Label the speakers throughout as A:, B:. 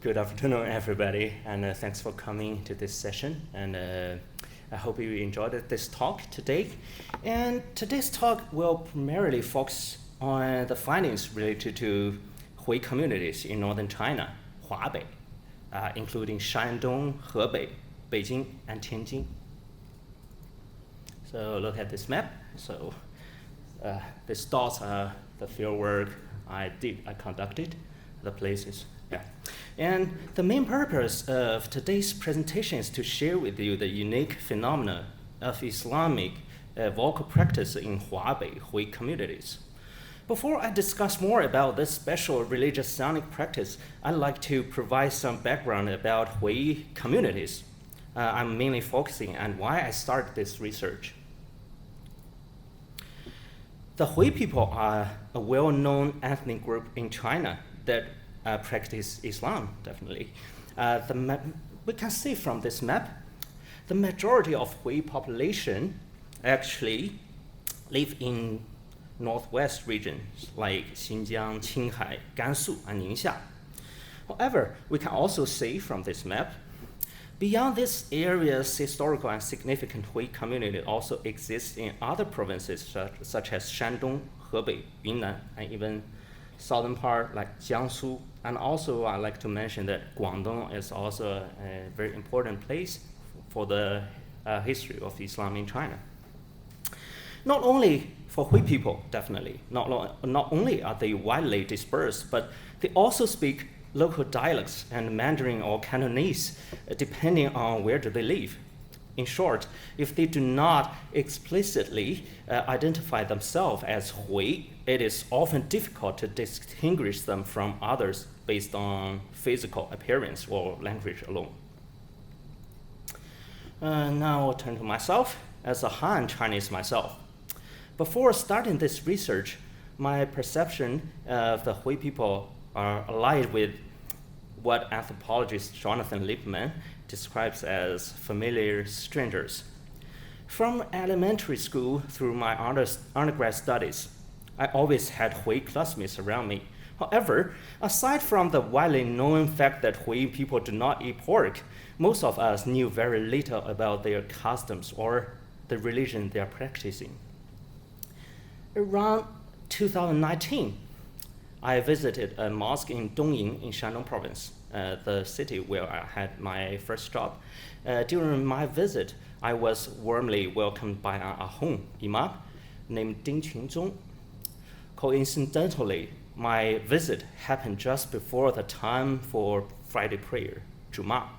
A: Good afternoon, everybody, and thanks for coming to this session. And I hope you enjoyed this talk today. And today's talk will primarily focus on the findings related to Hui communities in northern China, Hubei, including Shandong, Hebei, Beijing, and Tianjin. So look at this map. So these dots are the field work I conducted, the places. Yeah. And the main purpose of today's presentation is to share with you the unique phenomena of Islamic vocal practice in Hubei Hui communities. Before I discuss more about this special religious sonic practice, I'd like to provide some background about Hui communities. I'm mainly focusing on why I started this research. The Hui people are a well-known ethnic group in China that practice Islam, definitely. We can see from this map, the majority of Hui population actually live in northwest regions like Xinjiang, Qinghai, Gansu, and Ningxia. However, we can also see from this map, beyond this area's historical and significant Hui community also exists in other provinces such as Shandong, Hebei, Yunnan, and even southern part like Jiangsu. And also I'd like to mention that Guangdong is also a very important place for the history of Islam in China. Not only for Hui people, definitely, not only are they widely dispersed, but they also speak local dialects and Mandarin or Cantonese, depending on where do they live. In short, if they do not explicitly identify themselves as Hui, it is often difficult to distinguish them from others based on physical appearance or language alone. Now I'll turn to myself. As a Han Chinese myself, before starting this research, my perception of the Hui people are aligned with what anthropologist Jonathan Lippmann describes as familiar strangers. From elementary school through my undergrad studies, I always had Hui classmates around me. However, aside from the widely known fact that Hui people do not eat pork, most of us knew very little about their customs or the religion they are practicing. Around 2019, I visited a mosque in Dongying in Shandong province, the city where I had my first job. During my visit, I was warmly welcomed by an Ahong imam named Ding Qunzong. Coincidentally, my visit happened just before the time for Friday prayer, Juma.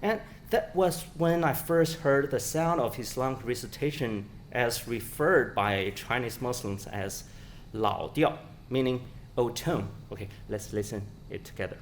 A: And that was when I first heard the sound of Islamic recitation as referred by Chinese Muslims as Lao Diao, meaning old tone. Okay, let's listen it together.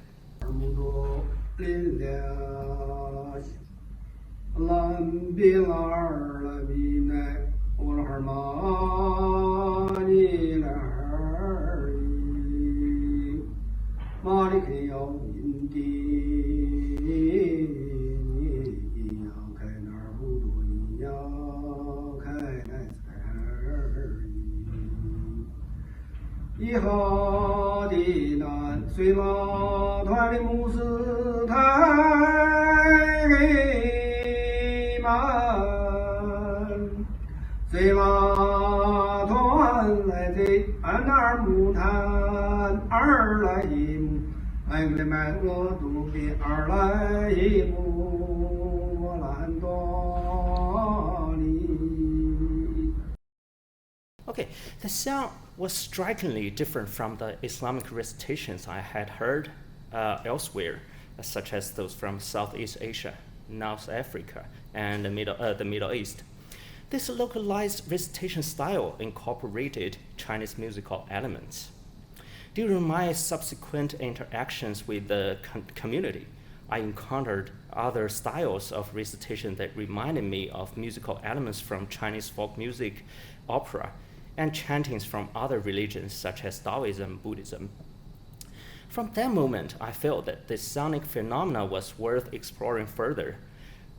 A: Okay, the sound was strikingly different from the Islamic recitations I had heard elsewhere, such as those from Southeast Asia, North Africa, and the Middle East. This localized recitation style incorporated Chinese musical elements. During my subsequent interactions with the community, I encountered other styles of recitation that reminded me of musical elements from Chinese folk music, opera, and chantings from other religions such as Taoism, Buddhism. From that moment, I felt that this sonic phenomena was worth exploring further.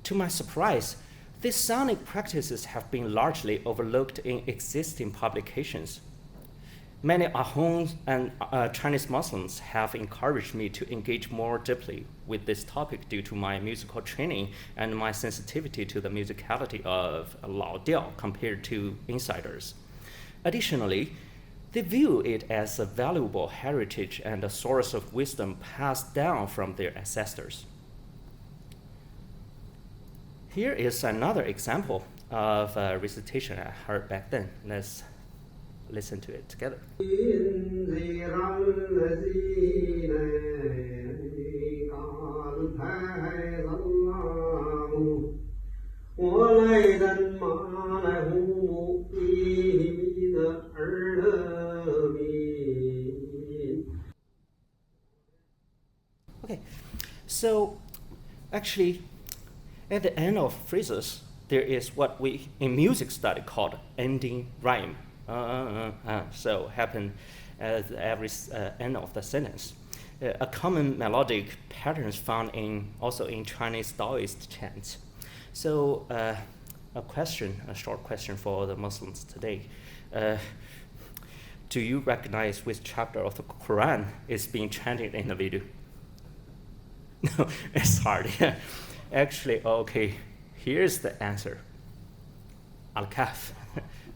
A: To my surprise, these sonic practices have been largely overlooked in existing publications. Many Ahong and Chinese Muslims have encouraged me to engage more deeply with this topic due to my musical training and my sensitivity to the musicality of Lao Diao compared to insiders. Additionally, they view it as a valuable heritage and a source of wisdom passed down from their ancestors. Here is another example of a recitation I heard back then. Let's listen to it together. Okay, so actually, at the end of phrases, there is what we in music study called ending rhyme. So happen at every end of the sentence. A common melodic pattern is found also in Chinese Taoist chants. So a short question for the Muslims today. Do you recognize which chapter of the Quran is being chanted in the video? No, it's hard. Actually, okay, here's the answer. Al-Kahf,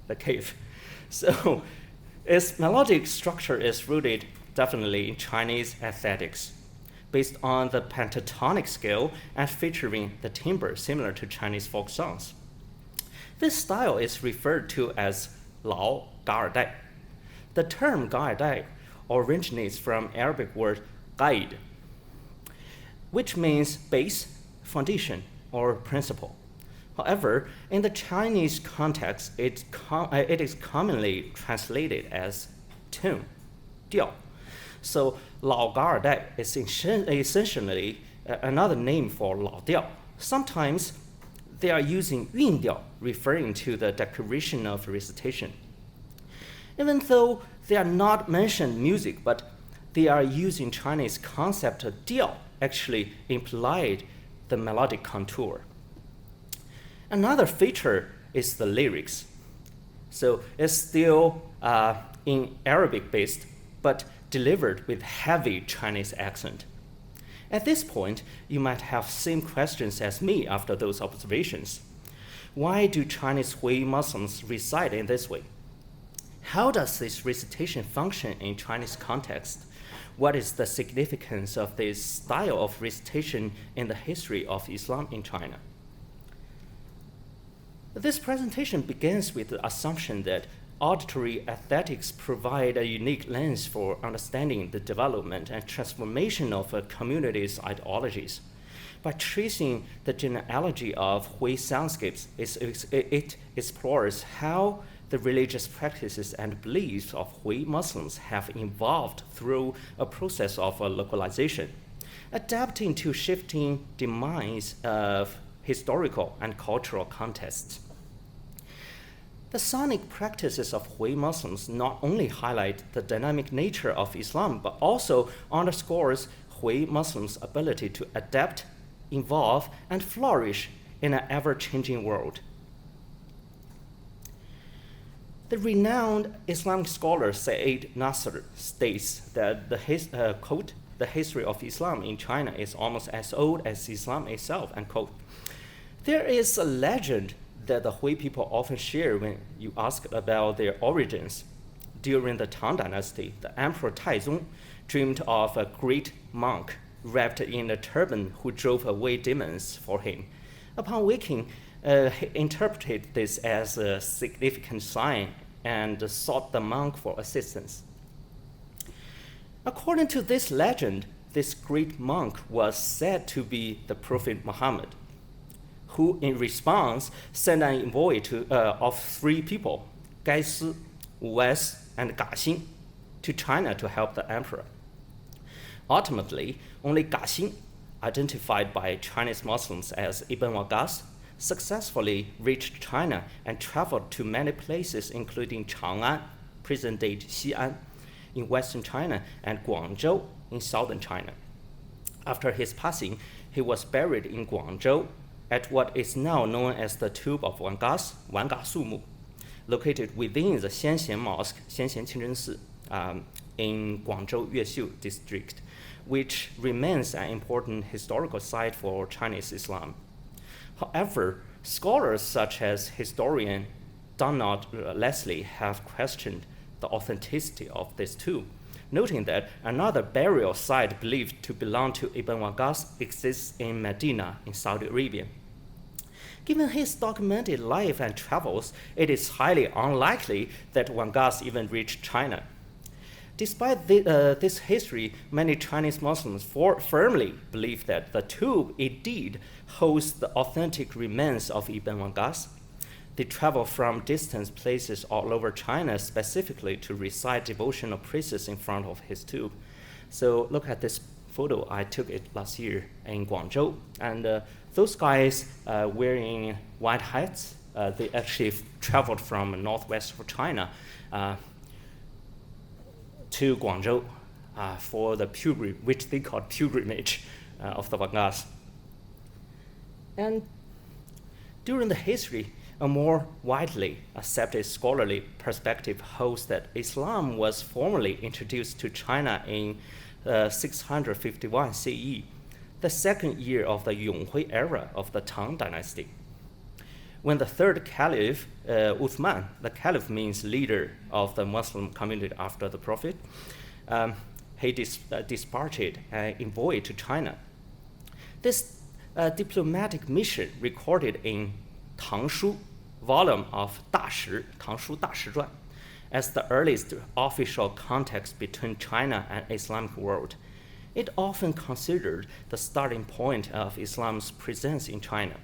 A: the cave. So its melodic structure is rooted definitely in Chinese aesthetics, based on the pentatonic scale and featuring the timbre similar to Chinese folk songs. This style is referred to as Lao Gar Dai. The term Gar Dai originates from Arabic word qaid, which means base, foundation, or principle. However, in the Chinese context, it is commonly translated as tune, 调. So Lao Gar Dai is essentially another name for Lao Diao. Sometimes they are using 韵调, referring to the declaration of recitation. Even though they are not mentioned music, but they are using Chinese concept of 调, actually implied the melodic contour. Another feature is the lyrics. So it's still in Arabic based, but delivered with heavy Chinese accent. At this point, you might have same questions as me after those observations. Why do Chinese Hui Muslims recite in this way? How does this recitation function in Chinese context? What is the significance of this style of recitation in the history of Islam in China? This presentation begins with the assumption that auditory aesthetics provide a unique lens for understanding the development and transformation of a community's ideologies. By tracing the genealogy of Hui soundscapes, it explores how the religious practices and beliefs of Hui Muslims have evolved through a process of localization, adapting to shifting demands of historical and cultural contexts. The sonic practices of Hui Muslims not only highlight the dynamic nature of Islam, but also underscores Hui Muslims' ability to adapt, evolve, and flourish in an ever-changing world. The renowned Islamic scholar Said Nasr states that quote, the history of Islam in China is almost as old as Islam itself, and quote. There is a legend that the Hui people often share when you ask about their origins. During the Tang Dynasty, the Emperor Taizong dreamed of a great monk wrapped in a turban who drove away demons for him. Upon waking, he interpreted this as a significant sign and sought the monk for assistance. According to this legend, this great monk was said to be the Prophet Muhammad, who in response sent an envoy of 3 people, Gai Si, Wu Wes, and Ga Xin, to China to help the emperor. Ultimately, only Ga Xin, identified by Chinese Muslims as Ibn Wagas, successfully reached China and traveled to many places including Chang'an, present-day Xi'an, in western China, and Guangzhou in southern China. After his passing, he was buried in Guangzhou at what is now known as the Tomb of Wangas, Wanga Sumu, located within the Xianxian Mosque, Xianxian Qingzhen Si, in Guangzhou Yuexiu district, which remains an important historical site for Chinese Islam. However, scholars such as historian Donald Leslie have questioned the authenticity of this tomb, noting that another burial site believed to belong to Ibn Waqas exists in Medina in Saudi Arabia. Given his documented life and travels, it is highly unlikely that Waqas even reached China. Despite this history, many Chinese Muslims firmly believe that the tomb indeed holds the authentic remains of Ibn Waqas. They travel from distant places all over China specifically to recite devotional praises in front of his tomb. So look at this photo. I took it last year in Guangzhou. And those guys wearing white hats, they actually traveled from northwest of China to Guangzhou for the pilgrim, which they call pilgrimage of the Waqas. And during the history, a more widely accepted scholarly perspective holds that Islam was formally introduced to China in 651 CE, the second year of the Yonghui era of the Tang dynasty. When the third caliph, Uthman, the caliph means leader of the Muslim community after the Prophet, he dispatched an envoy to China. This diplomatic mission recorded in Tang Shu, volume of Da Shi, Tang Shu Da Shi Zhuan, as the earliest official context between China and Islamic world. It often considered the starting point of Islam's presence in China.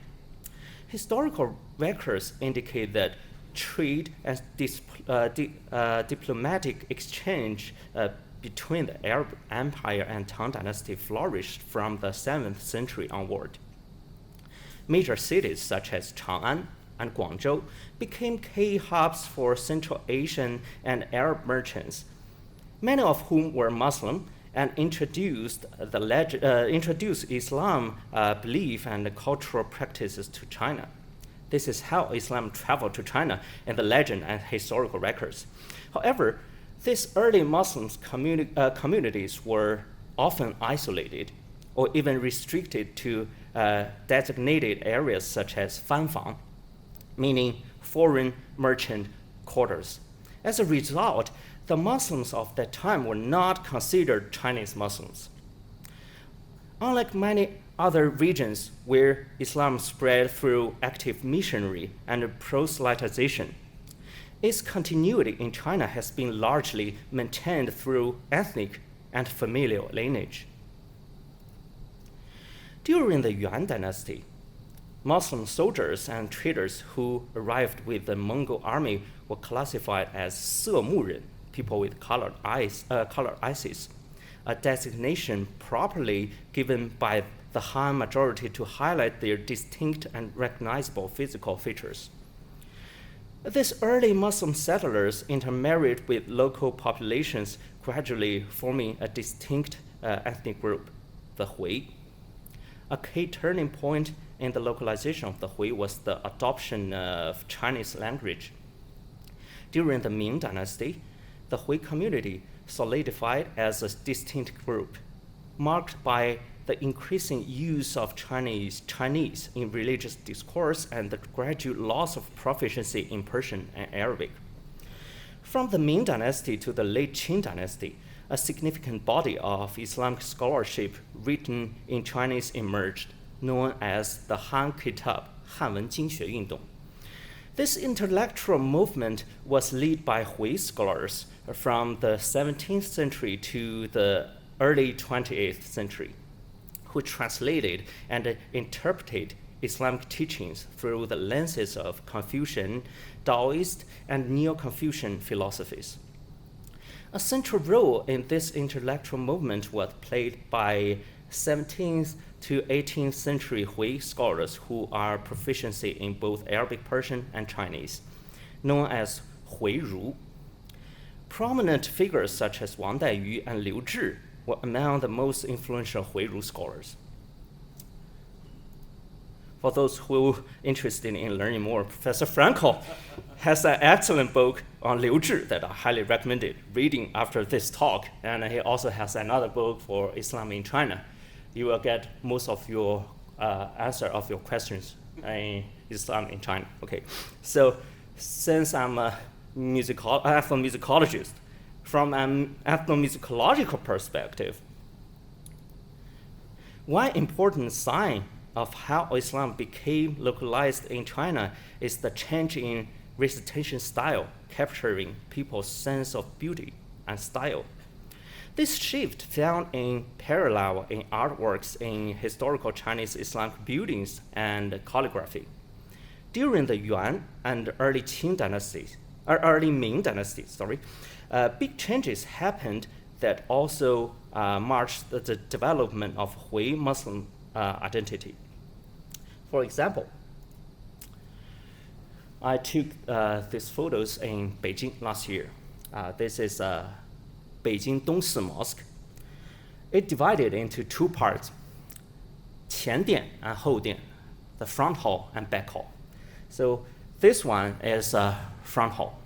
A: Historical records indicate that trade and diplomatic exchange between the Arab Empire and Tang Dynasty flourished from the 7th century onward. Major cities such as Chang'an and Guangzhou became key hubs for Central Asian and Arab merchants, many of whom were Muslim and introduced Islam belief and cultural practices to China. This is how Islam traveled to China in the legend and historical records. However, these early Muslim communities were often isolated or even restricted to designated areas such as fanfang, meaning foreign merchant quarters. As a result, the Muslims of that time were not considered Chinese Muslims. Unlike many other regions where Islam spread through active missionary and proselytization, its continuity in China has been largely maintained through ethnic and familial lineage. During the Yuan dynasty, Muslim soldiers and traders who arrived with the Mongol army were classified as 色目人, people with colored eyes, a designation properly given by the Han majority to highlight their distinct and recognizable physical features. These early Muslim settlers intermarried with local populations, gradually forming a distinct ethnic group, the Hui. A key turning point in the localization of the Hui was the adoption of Chinese language. During the Ming Dynasty, the Hui community solidified as a distinct group, marked by the increasing use of Chinese in religious discourse and the gradual loss of proficiency in Persian and Arabic. From the Ming Dynasty to the late Qing Dynasty, a significant body of Islamic scholarship written in Chinese emerged, known as the Han Kitab, Hanwen Jingxue Yundong. This intellectual movement was led by Hui scholars from the 17th century to the early 28th century, who translated and interpreted Islamic teachings through the lenses of Confucian, Taoist, and Neo-Confucian philosophies. A central role in this intellectual movement was played by 17th to 18th century Hui scholars who are proficiency in both Arabic, Persian, and Chinese, known as Hui Ru. Prominent figures such as Wang Daiyu and Liu Zhi were among the most influential Hui Ru scholars. For those who are interested in learning more, Professor Frankel has an excellent book on Liu Zhi that I highly recommended reading after this talk, and he also has another book for Islam in China. You will get most of your answer of your questions in Islam in China. Okay, so since I'm a ethnomusicologist, from an ethnomusicological perspective, one important sign of how Islam became localized in China is the change in recitation style, capturing people's sense of beauty and style. This shift found in parallel in artworks in historical Chinese Islamic buildings and calligraphy. During the Yuan and early Ming dynasties, big changes happened that also marked the development of Hui Muslim identity. For example, I took these photos in Beijing last year. This is Beijing Dongsi Mosque. It divided into two parts, 前殿 and 后殿, the front hall and back hall. So this one is front hall.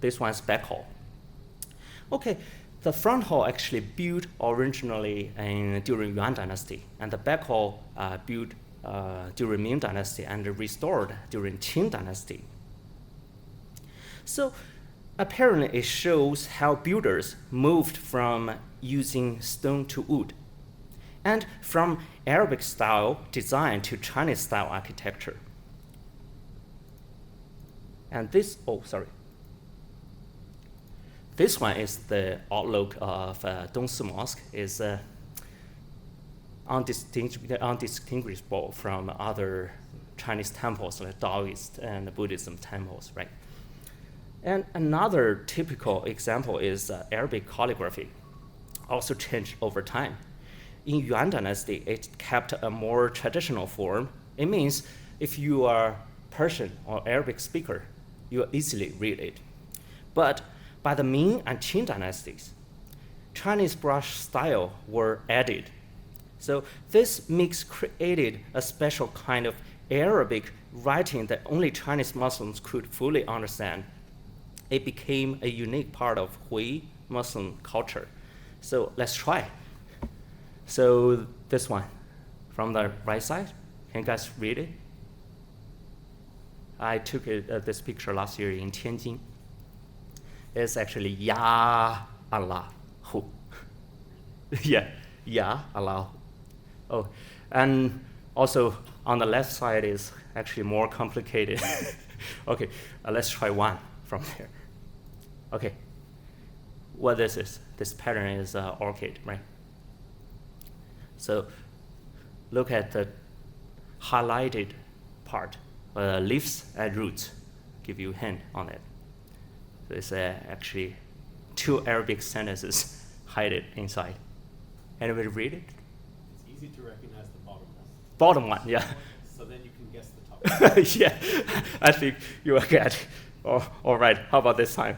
A: This one is back hall. Okay, the front hall actually built originally during Yuan dynasty, and the back hall built during Ming dynasty and restored during Qing dynasty. So apparently it shows how builders moved from using stone to wood, and from Arabic style design to Chinese style architecture. And this one is the outlook of Dongsi Mosque. Is undistinguishable from other Chinese temples like Taoist and Buddhism temples, right? And another typical example is Arabic calligraphy, also changed over time. In Yuan dynasty, it kept a more traditional form. It means if you are Persian or Arabic speaker, you will easily read it. But by the Ming and Qing dynasties, Chinese brush style were added. So this mix created a special kind of Arabic writing that only Chinese Muslims could fully understand. It became a unique part of Hui Muslim culture. So let's try. So this one, from the right side, can you guys read it? I took this picture last year in Tianjin. It's actually Ya Allah Hu. Yeah, Ya Allah. Oh, and also on the left side is actually more complicated. Okay, let's try one from there. Okay, what this is? This pattern is orchid, right? So look at the highlighted part, leaves and roots. Give you a hint on it. There's actually two Arabic sentences hidden inside. Anybody read it?
B: It's easy to recognize the bottom one.
A: Bottom one, yeah.
B: So then you can guess the top.
A: Yeah, I think you will get it. Oh, all right, how about this time?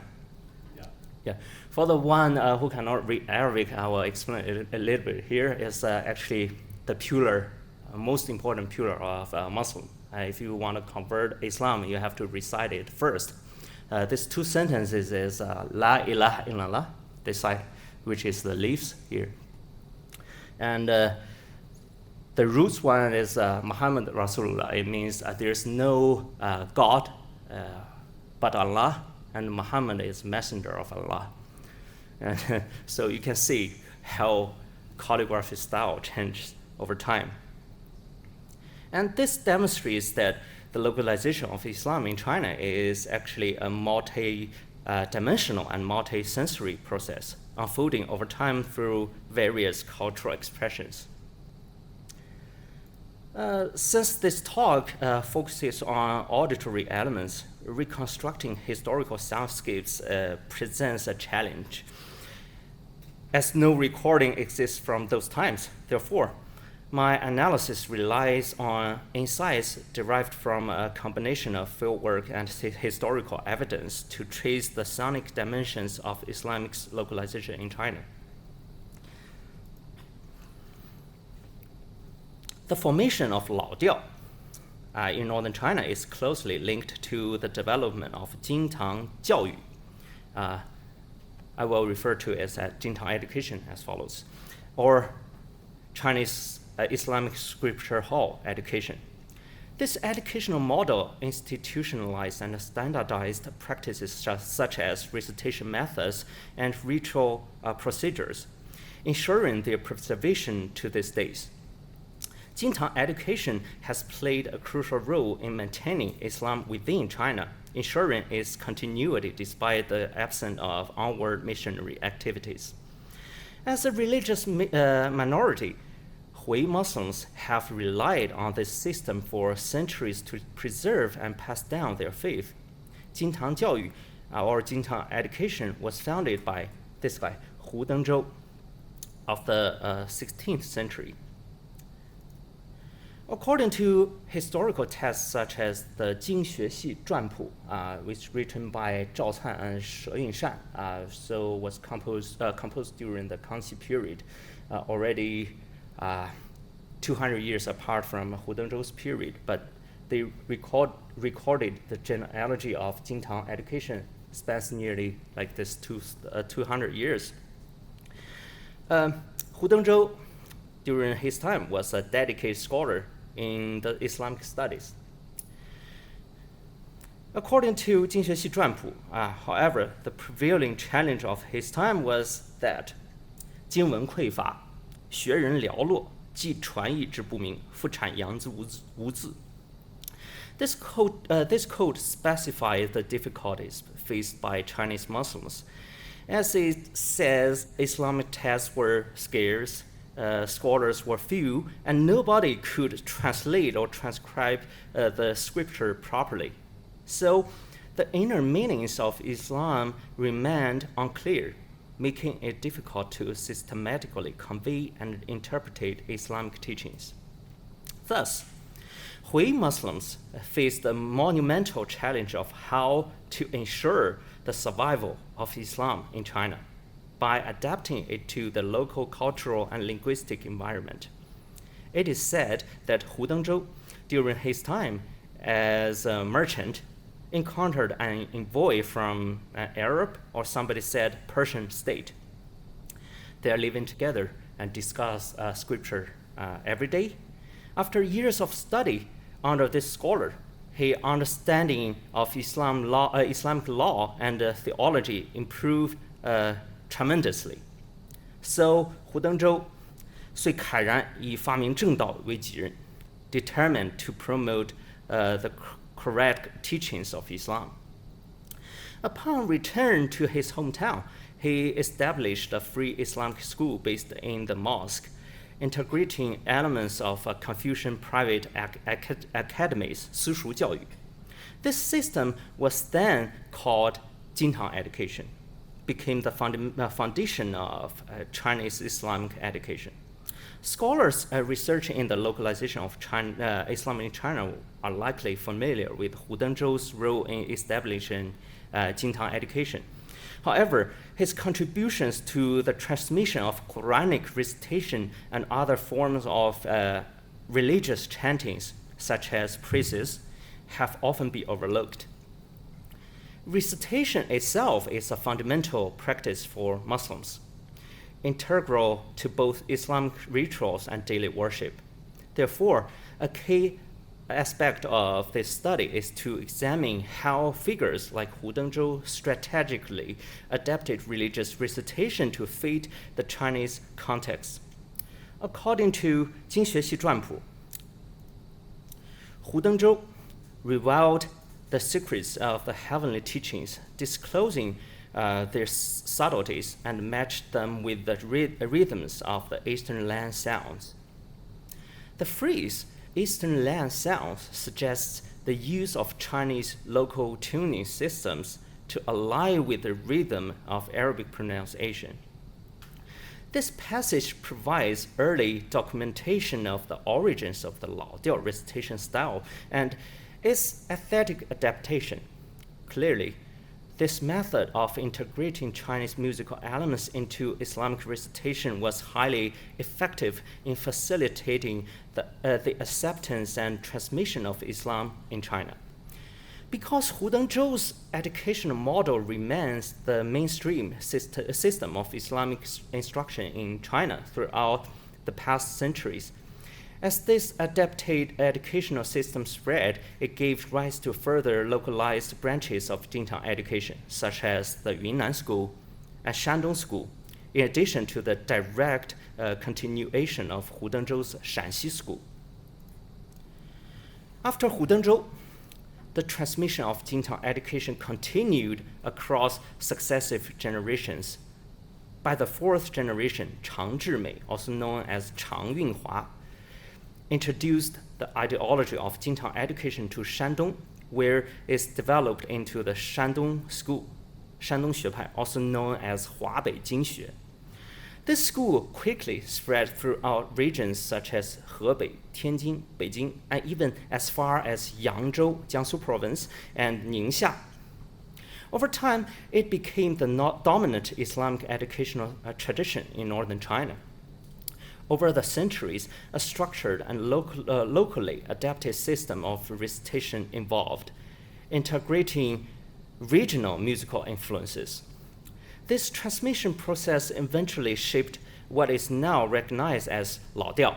A: Yeah. For the one who cannot read Arabic, I will explain it a little bit. Here is actually the pillar, most important pillar of Muslim. If you want to convert Islam, you have to recite it first. These two sentences is La ilaha illallah, this side, which is the leaves here. And the roots one is Muhammad Rasulullah. It means there's no God but Allah, and Muhammad is messenger of Allah. And so you can see how calligraphy style changed over time. And this demonstrates that the localization of Islam in China is actually a multi-dimensional and multi-sensory process, unfolding over time through various cultural expressions. Since this talk focuses on auditory elements, reconstructing historical soundscapes presents a challenge, as no recording exists from those times. Therefore, my analysis relies on insights derived from a combination of fieldwork and historical evidence to trace the sonic dimensions of Islamic localization in China. The formation of Laodiao in northern China is closely linked to the development of Jingtang Jiaoyu, I will refer to it as Jintang education as follows, or Chinese Islamic scripture hall education. This educational model institutionalized and standardized practices such as recitation methods and ritual procedures, ensuring their preservation to these days. Jintang education has played a crucial role in maintaining Islam within China, ensuring its continuity despite the absence of onward missionary activities. As a religious minority, Hui Muslims have relied on this system for centuries to preserve and pass down their faith. Jintang Jiaoyu, or Jintang education, was founded by this guy, Hu Dengzhou, of the 16th century. According to historical texts such as the Jingxue Zhuanpu, which written by Zhao Can and She Yunshan, so was composed during the Kangxi period, already 200 years apart from Hu Dengzhou's period, but they recorded the genealogy of Jintang education spans nearly like this 200 years. Hu Dengzhou, during his time, was a dedicated scholar in the Islamic studies. According to Jingxue Zhuanpu, however, the prevailing challenge of his time was that 经文匮乏，学人寥落，既传译之不明，复产扬之无字。This code specifies the difficulties faced by Chinese Muslims. As it says, Islamic texts were scarce, scholars were few, and nobody could translate or transcribe the scripture properly. So the inner meanings of Islam remained unclear, making it difficult to systematically convey and interpret Islamic teachings. Thus, Hui Muslims faced the monumental challenge of how to ensure the survival of Islam in China by adapting it to the local cultural and linguistic environment. It is said that Hu Dengzhou, during his time as a merchant, encountered an envoy from an Arab, or somebody said Persian state. They are living together and discuss scripture every day. After years of study under this scholar, his understanding of Islamic law and theology improved tremendously. So Hu Dengzhou 遂慨然以发明正道为己任, determined to promote the correct teachings of Islam. Upon return to his hometown, he established a free Islamic school based in the mosque, integrating elements of Confucian private academies, 私塾教育. This system was then called Jintang education, became the foundation of Chinese Islamic education. Scholars researching in the localization of Islam in China are likely familiar with Hu Dengzhou's role in establishing Jintang education. However, his contributions to the transmission of Quranic recitation and other forms of religious chantings, such as praises, have often been overlooked. Recitation itself is a fundamental practice for Muslims, integral to both Islamic rituals and daily worship. Therefore, a key aspect of this study is to examine how figures like Hu Dengzhou strategically adapted religious recitation to fit the Chinese context. According to Jingxue Zhuanpu, Hu Dengzhou revealed the secrets of the heavenly teachings, disclosing their subtleties and matched them with the rhythms of the Eastern land sounds. The phrase Eastern land sounds suggests the use of Chinese local tuning systems to align with the rhythm of Arabic pronunciation. This passage provides early documentation of the origins of the Laodiao recitation style and its aesthetic adaptation. Clearly, this method of integrating Chinese musical elements into Islamic recitation was highly effective in facilitating the acceptance and transmission of Islam in China. Because Hudengzhou's educational model remains the mainstream system of Islamic instruction in China throughout the past centuries. As this adapted educational system spread, it gave rise to further localized branches of Jintang education, such as the Yunnan School and Shandong School, in addition to the direct continuation of Hudengzhou's Shanxi School. After Hudengzhou, the transmission of Jintang education continued across successive generations. By the fourth generation, Chang Zhimei, also known as Chang Yunhua, introduced the ideology of Jintang education to Shandong, where it's developed into the Shandong School, Shandong Xuepai, also known as Huabei Jingxue. This school quickly spread throughout regions such as Hebei, Tianjin, Beijing, and even as far as Yangzhou, Jiangsu province, and Ningxia. Over time, it became the dominant Islamic educational tradition in northern China. Over the centuries, a structured and locally adapted system of recitation evolved, integrating regional musical influences. This transmission process eventually shaped what is now recognized as Laodiao,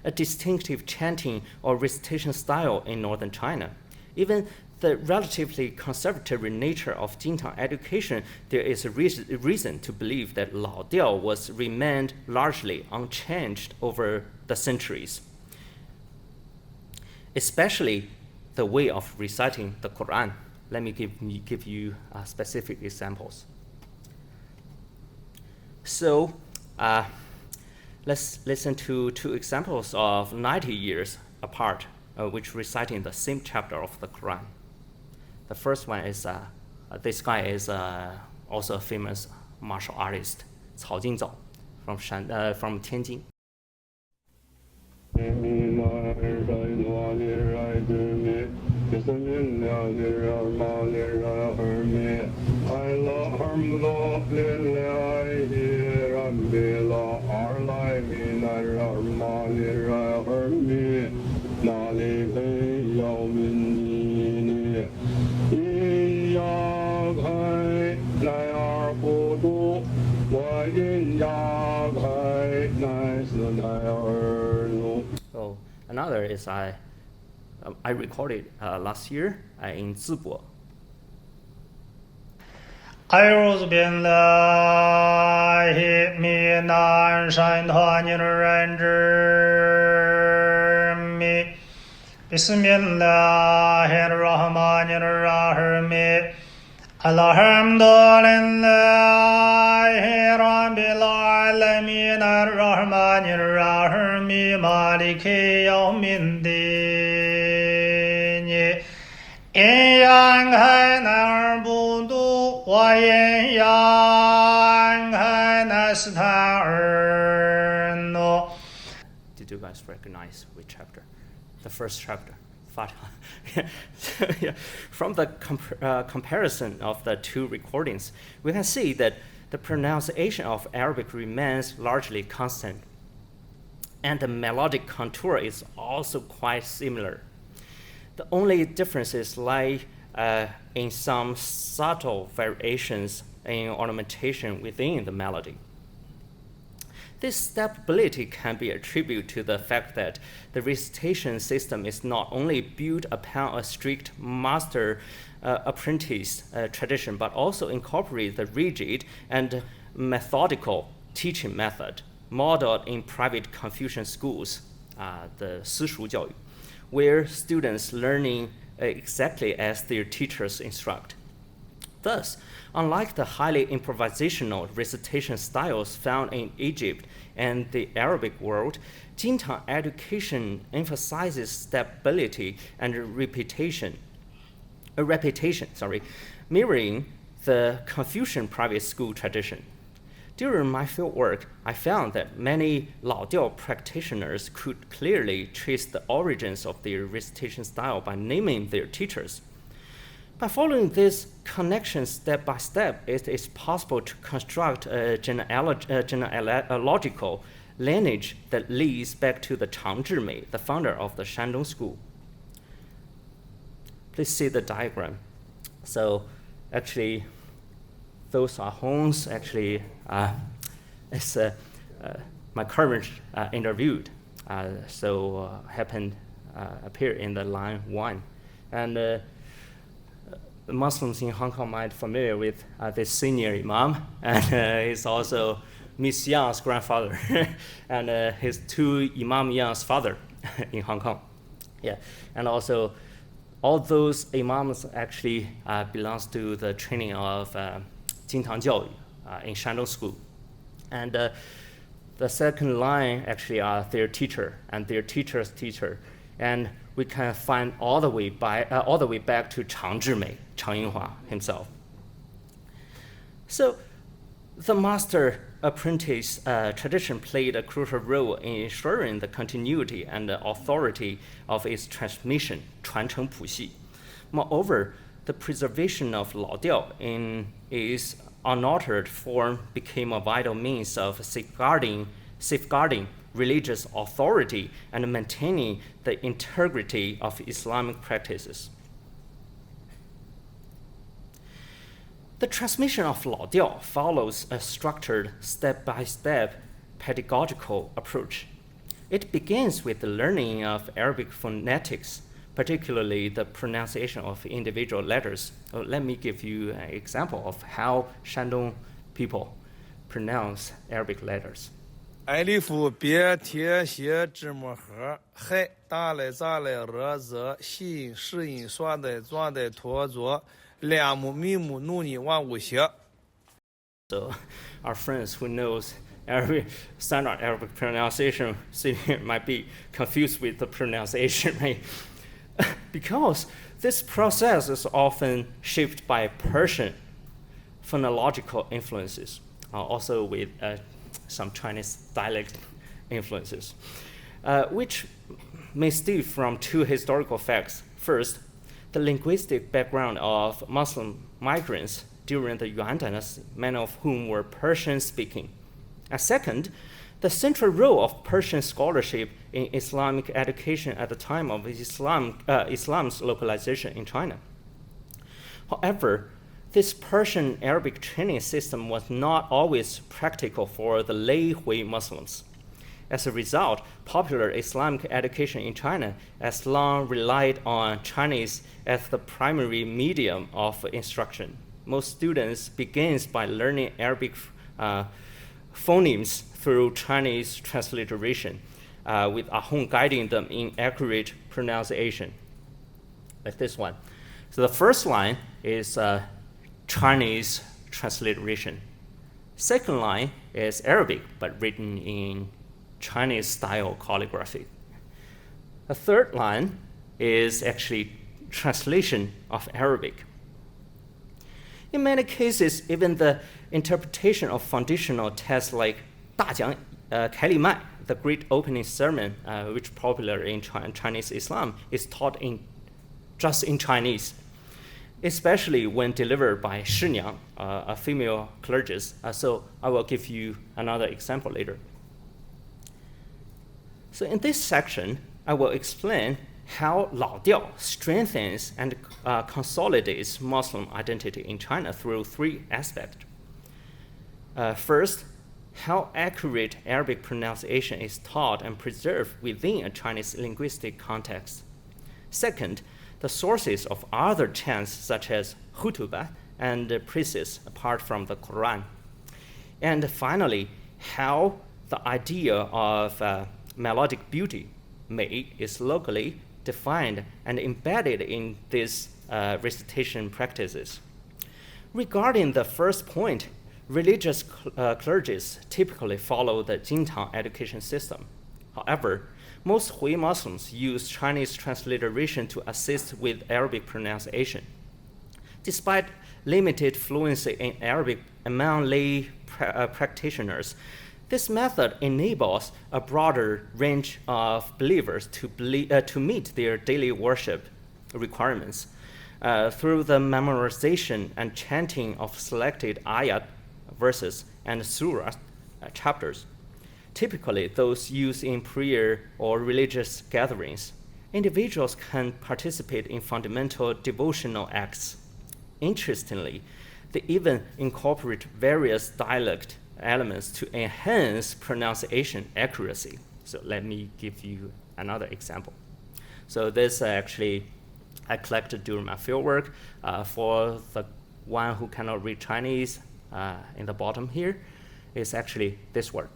A: a distinctive chanting or recitation style in northern China. Even the relatively conservative nature of Jintang education, there is a reason to believe that Laodiao was remained largely unchanged over the centuries, especially the way of reciting the Quran. Let me give you specific examples. So let's listen to two examples of 90 years apart, which reciting the same chapter of the Quran. The first one is, this guy is also a famous martial artist, Cao Jingzao, from Tianjin. So another is I recorded last year in Zibo.
C: أعوذ بالله من الشيطان الرجيم بسم الله الرحمن الرحيم الحمد لله رب العالمين الرحمن الرحيم مالك يوم الدين إياك نعبد وإياك نستعين.
A: Did you guys recognize which chapter? The first chapter, Fatiha. Yeah. From the comparison of the two recordings, we can see that the pronunciation of Arabic remains largely constant, and the melodic contour is also quite similar. The only differences lie in some subtle variations in ornamentation within the melody. This stability can be attributed to the fact that the recitation system is not only built upon a strict master-apprentice tradition, but also incorporates the rigid and methodical teaching method modeled in private Confucian schools, the 私塾教育, where students learning exactly as their teachers instruct. Thus, unlike the highly improvisational recitation styles found in Egypt and the Arabic world, Jintang education emphasizes stability and repetition, mirroring the Confucian private school tradition. During my fieldwork, I found that many Laodiao practitioners could clearly trace the origins of their recitation style by naming their teachers. By following this connection step by step, it is possible to construct a genealogical lineage that leads back to the Chang Zhimei, the founder of the Shandong School. Please see the diagram. So actually, those are homes. Actually, it's my current interviewed. Happened appear in the line 1. And the Muslims in Hong Kong might familiar with this senior imam, and he's also Miss Yang's grandfather, and his 2 Imam Yang's father in Hong Kong. Yeah, and also all those imams actually belongs to the training of Jintang Jiaoyu in Shandong School. And the second line actually are their teacher and their teacher's teacher. And we can find all the way back to Chang Zhimei, Chang Yinghua himself. So the master-apprentice tradition played a crucial role in ensuring the continuity and the authority of its transmission, 传承谱系. Moreover, the preservation of Lao Diao in its unaltered form became a vital means of safeguarding religious authority and maintaining the integrity of Islamic practices. The transmission of Lao Diao follows a structured step-by-step pedagogical approach. It begins with the learning of Arabic phonetics, particularly the pronunciation of individual letters. Let me give you an example of how Shandong people pronounce Arabic letters.
D: 艾利夫别贴写字母盒海大来咋来热热西适应说的装的托作两目密目努力往无写
A: So our friends who knows Arabic, standard Arabic pronunciation might be confused with the pronunciation, right? Because this process is often shaped by Persian phonological influences, also with some Chinese dialect influences, which may stem from 2 historical facts. First, the linguistic background of Muslim migrants during the Yuan dynasty, many of whom were Persian-speaking. And second, the central role of Persian scholarship in Islamic education at the time of Islam's localization in China. However, this Persian Arabic training system was not always practical for the lay Hui Muslims. As a result, popular Islamic education in China has long relied on Chinese as the primary medium of instruction. Most students begin by learning Arabic phonemes through Chinese transliteration, with Ahong guiding them in accurate pronunciation, like this one. So the first line is Chinese transliteration. Second line is Arabic, but written in Chinese-style calligraphy. The third line is actually translation of Arabic. In many cases, even the interpretation of foundational texts like 大讲凯里麦, the great opening sermon, which is popular in Chinese Islam, is taught just in Chinese, especially when delivered by Shinyang, a female clergy's. So I will give you another example later. So in this section, I will explain how Lao Diao strengthens and consolidates Muslim identity in China through 3 aspects. First, how accurate Arabic pronunciation is taught and preserved within a Chinese linguistic context. Second, the sources of other chants such as khutbah and precepts apart from the Quran. And finally, how the idea of melodic beauty is locally defined and embedded in these recitation practices. Regarding the first point, religious clergies typically follow the Jintang education system. However, most Hui Muslims use Chinese transliteration to assist with Arabic pronunciation. Despite limited fluency in Arabic among lay practitioners, this method enables a broader range of believers to meet their daily worship requirements through the memorization and chanting of selected ayat, verses, and surah chapters, typically those used in prayer or religious gatherings. individuals can participate in fundamental devotional acts. Interestingly, they even incorporate various dialect elements to enhance pronunciation accuracy. So let me give you another example. So this actually I collected during my fieldwork. For the one who cannot read Chinese, in the bottom here is actually this word.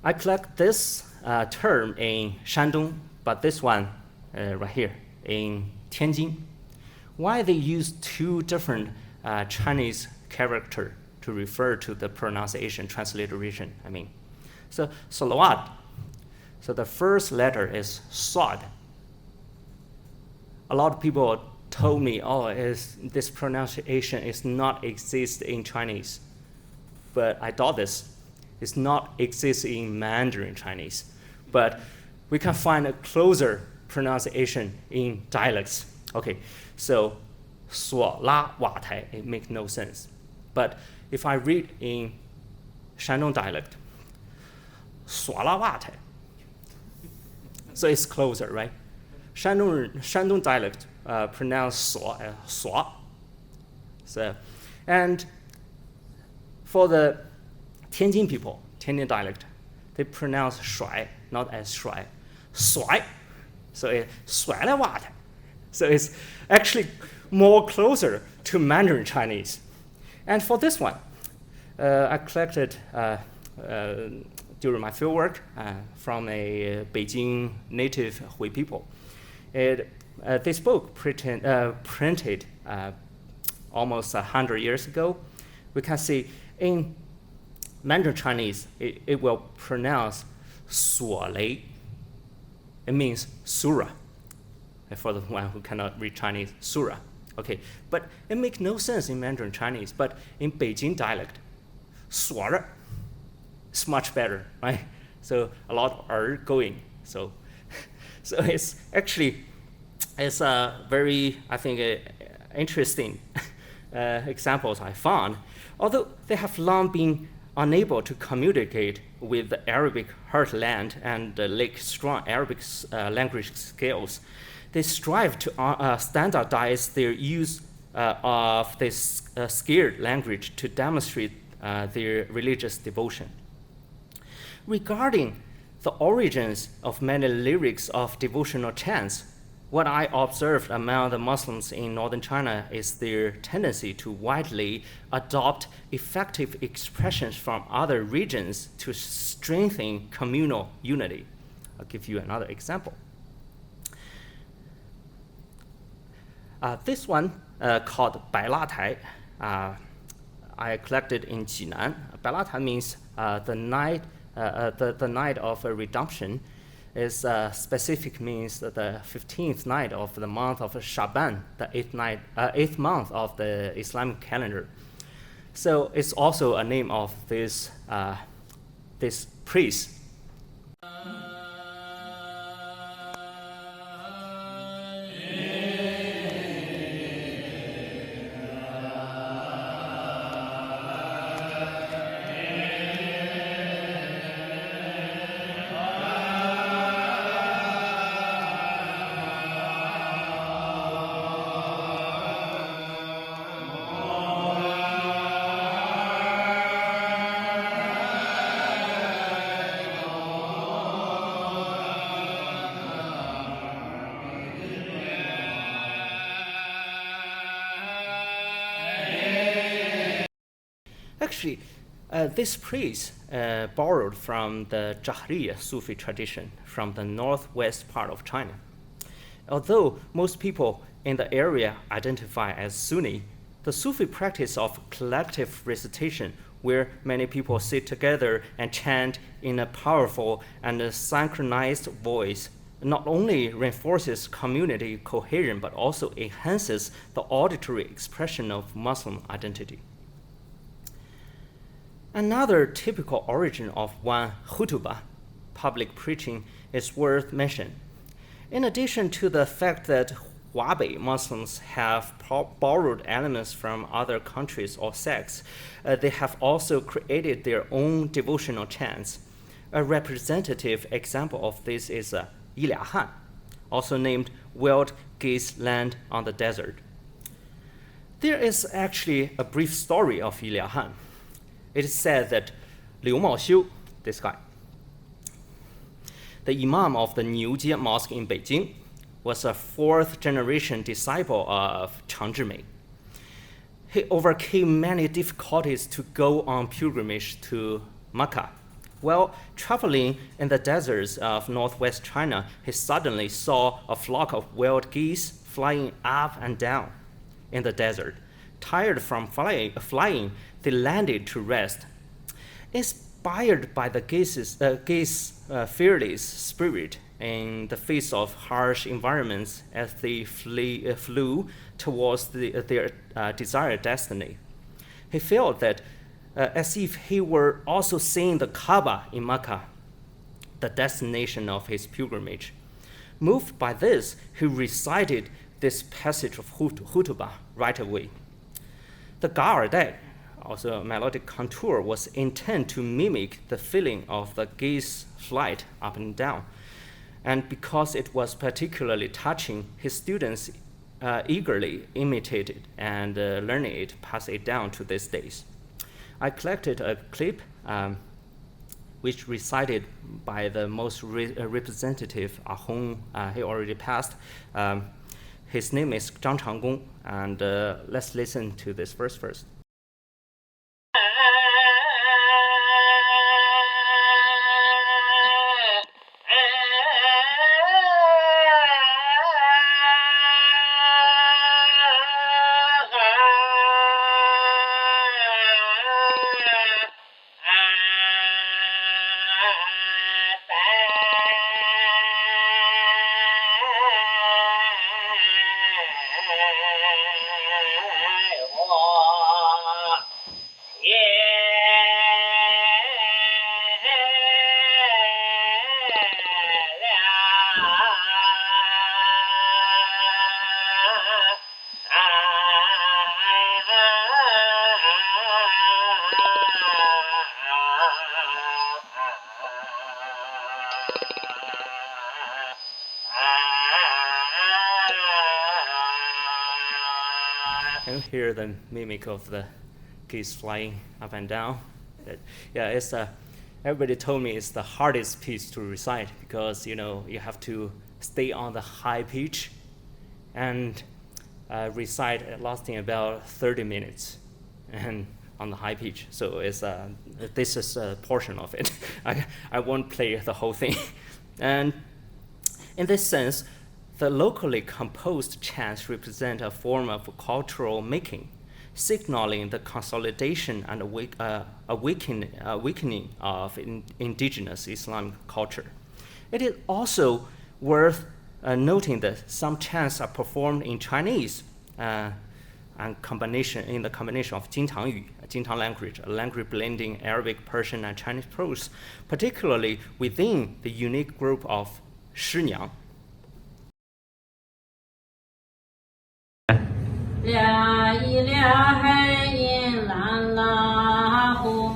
A: I collect this term in Shandong, but this one right here in Tianjin. Why they use two different Chinese characters to refer to the pronunciation, transliteration, I mean. So, salawat. So the first letter is sod. A lot of people told me, this pronunciation is not exist in Chinese. But I thought this is not exist in Mandarin Chinese. But we can find a closer pronunciation in dialects. Okay, so suo la wa tai, it makes no sense. But if I read in Shandong dialect, suo la wa tai, so it's closer, right? Shandong dialect pronounce suo as suo. So, and for the Tianjin people, Tianjin dialect, they pronounce shuai, not as shuai, suai. So it's suai le wa tai. So it's actually more closer to Mandarin Chinese. And for this one, I collected during my fieldwork from a Beijing native Hui people. This book printed almost 100 years ago. We can see in Mandarin Chinese, it will pronounce suo lei. It means surah. For the one who cannot read Chinese, surah. Okay, but it makes no sense in Mandarin Chinese. But in Beijing dialect, suara is much better, right? So a lot are going. So it's actually a very, I think, interesting examples I found. Although they have long been unable to communicate with the Arabic heartland and lack strong Arabic language skills, they strive to standardize their use of this scared language to demonstrate their religious devotion. Regarding the origins of many lyrics of devotional chants, what I observed among the Muslims in northern China is their tendency to widely adopt effective expressions from other regions to strengthen communal unity. I'll give you another example. This one called Bai La Tai, I collected in Jinan. Bai La Tai means the night of redemption. Is specific means the 15th night of the month of Shaban, the eighth month of the Islamic calendar. So it's also a name of this priest. Actually, this priest borrowed from the Jiaqi Sufi tradition from the northwest part of China. Although most people in the area identify as Sunni, the Sufi practice of collective recitation, where many people sit together and chant in a powerful and synchronized voice, not only reinforces community cohesion but also enhances the auditory expression of Muslim identity. Another typical origin of one khutbah, public preaching, is worth mentioning. In addition to the fact that Hubei Muslims have borrowed elements from other countries or sects, they have also created their own devotional chants. A representative example of this is Yiliahan, also named Wild Geese Land on the Desert. There is actually a brief story of Yiliahan. It is said that Liu Maoxiu, this guy, the imam of the Niujie Mosque in Beijing, was a fourth-generation disciple of Chang Zhimei. He overcame many difficulties to go on pilgrimage to Mecca. While traveling in the deserts of northwest China, he suddenly saw a flock of wild geese flying up and down in the desert. Tired from flying, they landed to rest. Inspired by the geese' fearless spirit in the face of harsh environments as they flew towards their desired destiny, he felt that as if he were also seeing the Kaaba in Mecca, the destination of his pilgrimage. Moved by this, he recited this passage of Hutubah right away. The Gaardai, also a melodic contour, was intended to mimic the feeling of the geese flight up and down. And because it was particularly touching, his students eagerly imitated and learning it, pass it down to these days. I collected a clip which recited by the most representative Ahong. He already passed. His name is Zhang Changgong, and let's listen to this verse first. Can you hear the mimic of the geese flying up and down? It's everybody told me it's the hardest piece to recite because you have to stay on the high pitch and recite lasting about 30 minutes and on the high pitch. So this is a portion of it. I won't play the whole thing. And in this sense, the locally composed chants represent a form of cultural making, signaling the consolidation and awakening of indigenous Islamic culture. It is also worth noting that some chants are performed in Chinese and in the combination of Jintang language, a language blending Arabic, Persian, and Chinese prose, particularly within the unique group of Shinyang.
E: 俩一俩海音蓝拉呼，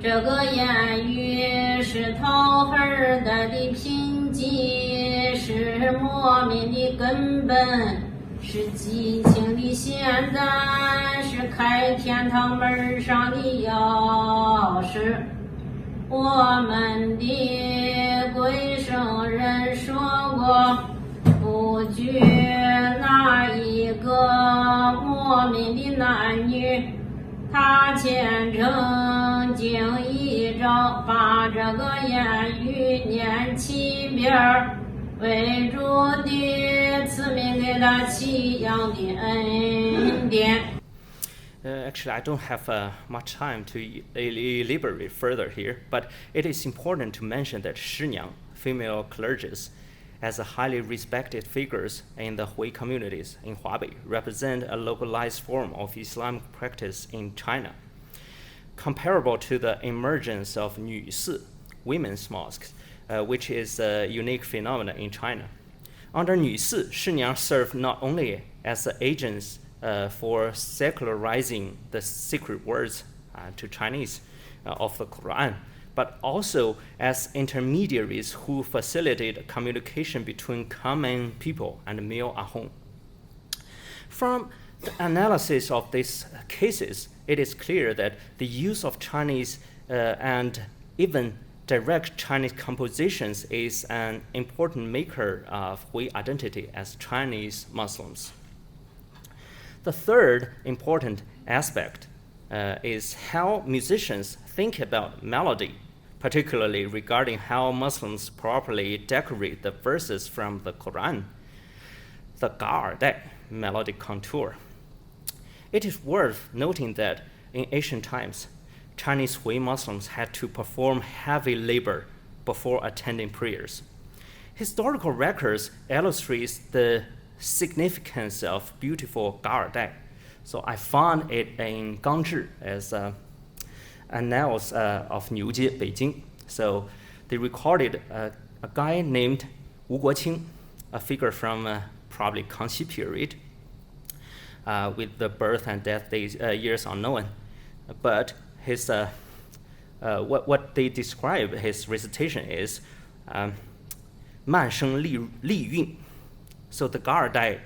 E: 这个言语是头儿的贫瘠，是莫名的根本，是激情的现在，是开天堂门上的钥匙。我们的贵圣人说过，不惧哪一个莫名的男女，他虔诚经一招，把这个言语念七遍，为主的赐名给他奇样的恩典。
A: Actually, I don't have much time to elaborate further here, but it is important to mention that Shinyang, female clergies, as highly respected figures in the Hui communities in Hubei, represent a localized form of Islamic practice in China, comparable to the emergence of 女寺, women's mosques, which is a unique phenomenon in China. Under 女寺, Shinyang served not only as agents for secularizing the sacred words to Chinese of the Quran, but also as intermediaries who facilitate communication between common people and male Ahom. From the analysis of these cases, it is clear that the use of Chinese and even direct Chinese compositions is an important maker of Hui identity as Chinese Muslims. The third important aspect is how musicians think about melody, particularly regarding how Muslims properly decorate the verses from the Quran, the Ga'ardai melodic contour. It is worth noting that in ancient times, Chinese Hui Muslims had to perform heavy labor before attending prayers. Historical records illustrate the significance of beautiful Ga'ardai. So I found it in Gangzhi as annals of Niujie, Beijing. So they recorded a guy named Wu Guoqing, a figure from probably Kangxi period, with the birth and death days, years unknown. But his what they describe his recitation is 慢声丽韵. So the Ga'ardai,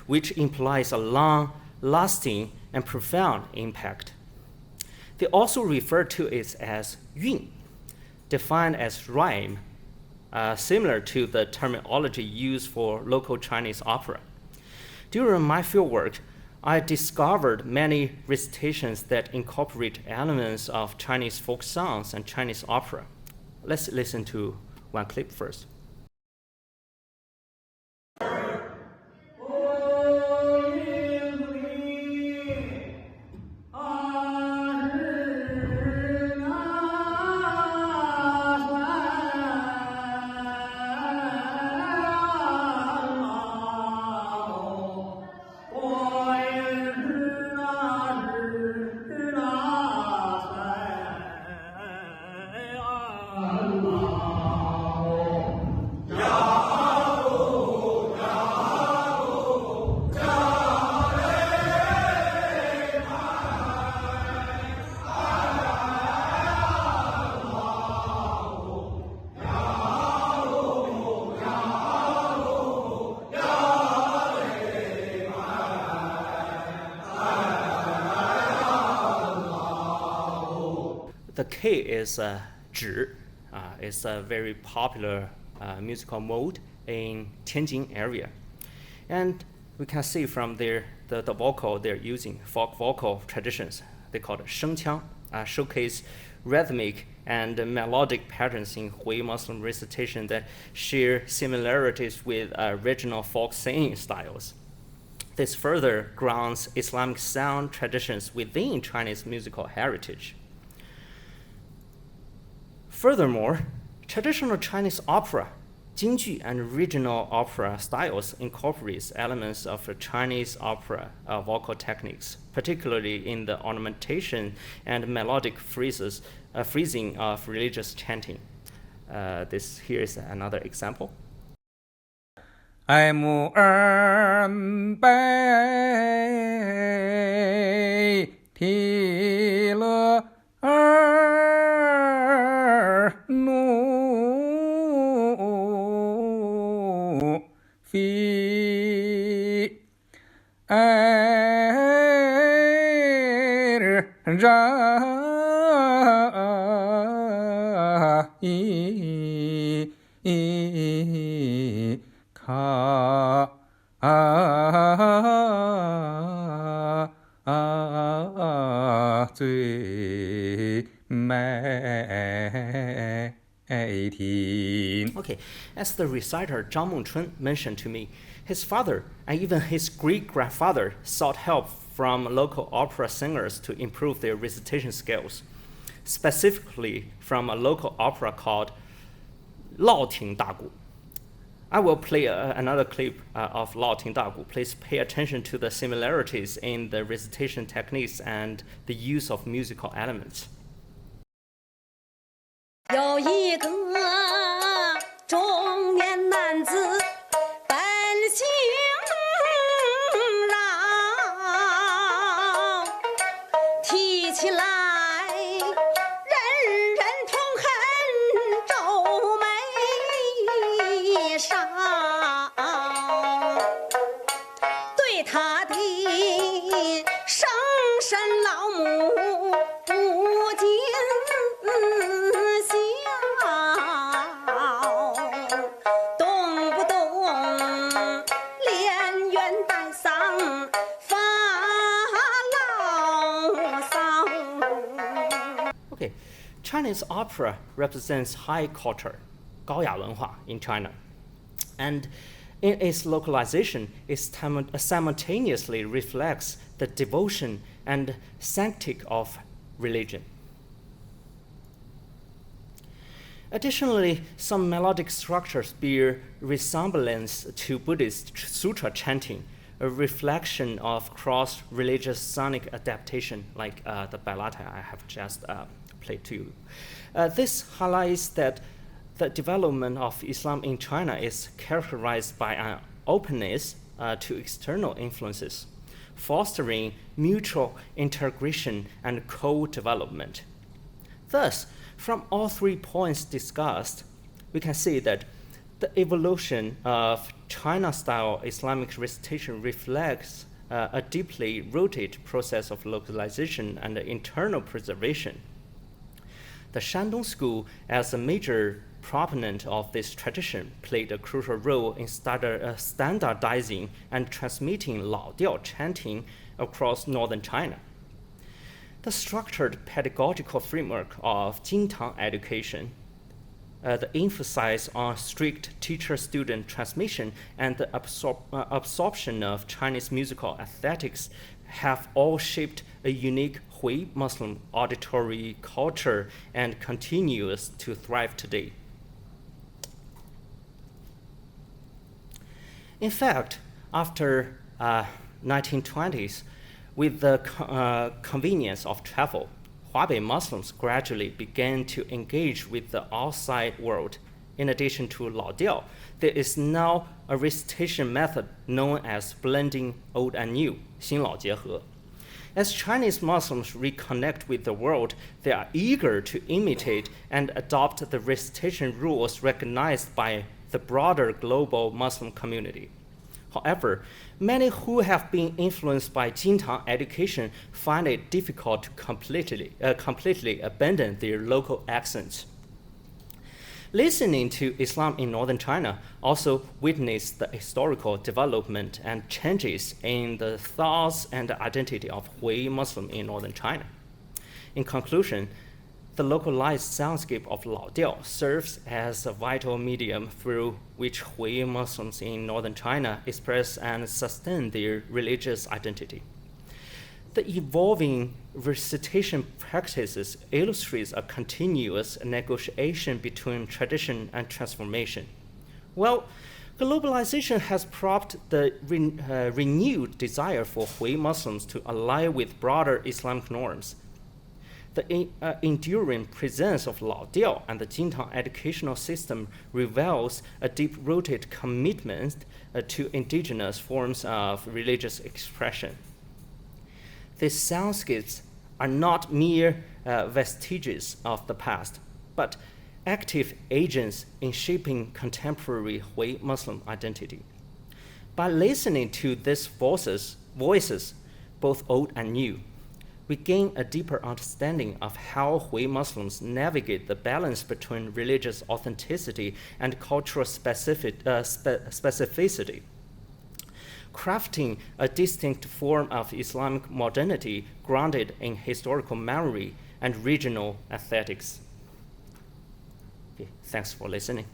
A: which implies a long, lasting, and profound impact. They also refer to it as yun, defined as rhyme, similar to the terminology used for local Chinese opera. During my fieldwork, I discovered many recitations that incorporate elements of Chinese folk songs and Chinese opera. Let's listen to one clip first. The K is 指, it's a very popular musical mode in Tianjin area. And we can see from the vocal they're using, folk vocal traditions. They call it 声腔, showcase rhythmic and melodic patterns in Hui Muslim recitation that share similarities with regional folk singing styles. This further grounds Islamic sound traditions within Chinese musical heritage. Furthermore, traditional Chinese opera, Jingju, and regional opera styles incorporates elements of Chinese opera vocal techniques, particularly in the ornamentation and melodic phrasing of religious chanting. This here is another example.
F: M 2白 提了努 飞 ra 一 卡 最美听.
A: Okay, as the reciter Zhang Mengchun mentioned to me, his father and even his great-grandfather sought help from local opera singers to improve their recitation skills, specifically from a local opera called 烙亭大鼓. I will play another clip of 烙亭大鼓. Please pay attention to the similarities in the recitation techniques and the use of musical elements.
G: 有一个中年男子本性让，提起来人人痛恨
A: Okay, Chinese opera represents high culture, 高雅文化 in China. And in its localization, it simultaneously reflects the devotion and sanctity of religion. Additionally, some melodic structures bear resemblance to Buddhist sutra chanting, a reflection of cross-religious sonic adaptation, like the ballata I have just played to you. This highlights that the development of Islam in China is characterized by an openness to external influences, fostering mutual integration and co-development. Thus, from all 3 points discussed, we can see that the evolution of China-style Islamic recitation reflects a deeply rooted process of localization and internal preservation. The Shandong school, as a major proponent of this tradition, played a crucial role in standardizing and transmitting Laodiao chanting across northern China. The structured pedagogical framework of Jintang education, the emphasis on strict teacher-student transmission, and the absorption of Chinese musical aesthetics have all shaped a unique Hui Muslim auditory culture and continues to thrive today. In fact, after 1920s, with the convenience of travel, Hubei Muslims gradually began to engage with the outside world. In addition to Laodiao, there is now a recitation method known as blending old and new, 新老结合. As Chinese Muslims reconnect with the world, they are eager to imitate and adopt the recitation rules recognized by the broader global Muslim community. However, many who have been influenced by Jintang education find it difficult to completely abandon their local accents. Listening to Islam in northern China also witnessed the historical development and changes in the thoughts and identity of Hui Muslim in northern China. In conclusion, the localized soundscape of Laodiao serves as a vital medium through which Hui Muslims in northern China express and sustain their religious identity. The evolving recitation practices illustrates a continuous negotiation between tradition and transformation. Well, globalization has prompted the renewed desire for Hui Muslims to align with broader Islamic norms. The enduring presence of Laodiao and the Jintang educational system reveals a deep-rooted commitment to indigenous forms of religious expression. These soundscapes are not mere vestiges of the past, but active agents in shaping contemporary Hui Muslim identity. By listening to these voices, both old and new, we gain a deeper understanding of how Hui Muslims navigate the balance between religious authenticity and cultural specificity, crafting a distinct form of Islamic modernity grounded in historical memory and regional aesthetics. Okay, thanks for listening.